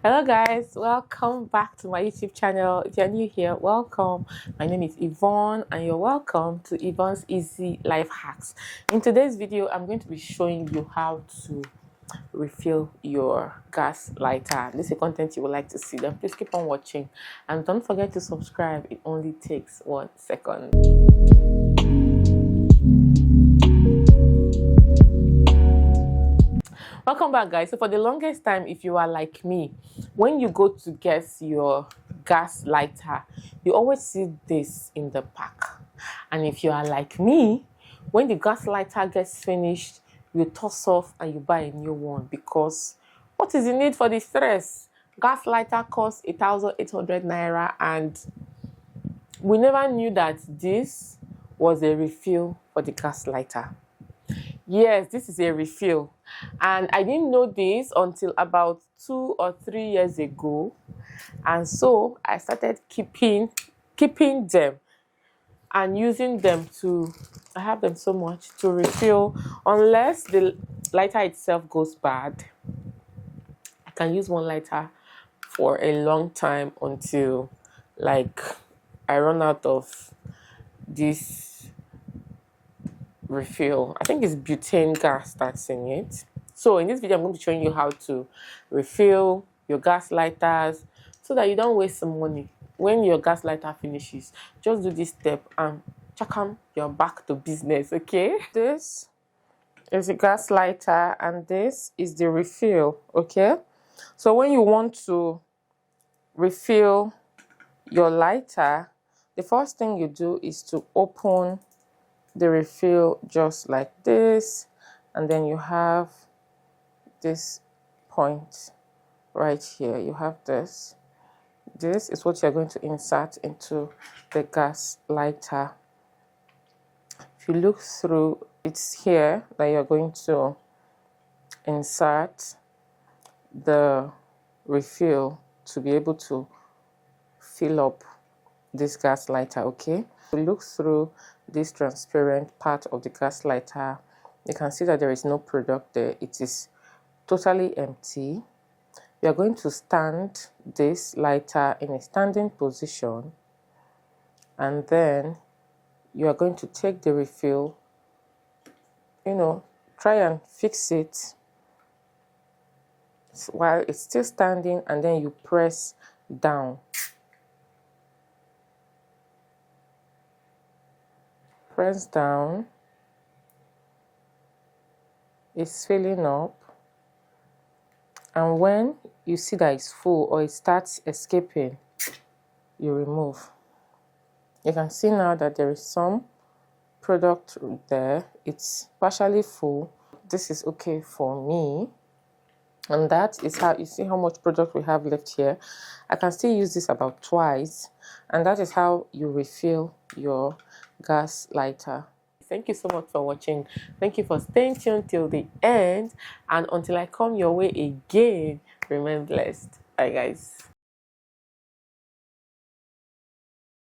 Hello guys, welcome back to my YouTube channel. If you're new here, welcome. My name is Yvonne and you're welcome to Yvonne's Easy Life Hacks. In today's video, I'm going to be showing you how to refill your gas lighter. This is a content you would like to see, then please keep on watching and don't forget to subscribe. It only takes 1 second. Welcome back guys. So for the longest time, if you are like me, when you go to get your gas lighter, you always see this in the pack. And if you are like me, when the gas lighter gets finished, you toss off and you buy a new one, because what is the need for the stress? Gas lighter costs 1,800 naira and we never knew that this was a refill for the gas lighter. Yes, this is a refill, and I didn't know this until about 2 or 3 years ago, and so I started keeping them and using them to, I have them so much, to refill. Unless the lighter itself goes bad, I can use one lighter for a long time until like I run out of this refill. I think it's butane gas that's in it. So in this video, I'm going to be showing you how to refill your gas lighters so that you don't waste some money. When your gas lighter finishes, just do this step and chakam, you're back to business. Okay, this is the gas lighter and this is the refill. Okay, so when you want to refill your lighter, the first thing you do is to open the refill just like this, and then you have this point right here. You have this is what you're going to insert into the gas lighter. If you look through, it's here that you're going to insert the refill to be able to fill up this gas lighter. Okay, you look through this transparent part of the gas lighter, you can see that there is no product there. It is totally empty. You are going to stand this lighter in a standing position, and then you are going to take the refill, try and fix it while it's still standing, and then you press down. Press down. It's filling up, and when you see that it's full or it starts escaping, you remove. You can see now that there is some product there. It's partially full. This is okay for me, and that is how you see how much product we have left here. I can still use this about twice, and that is how you refill your gas lighter. Thank you so much for watching. Thank you for staying tuned till the end, and until I come your way again, remain blessed. Bye guys.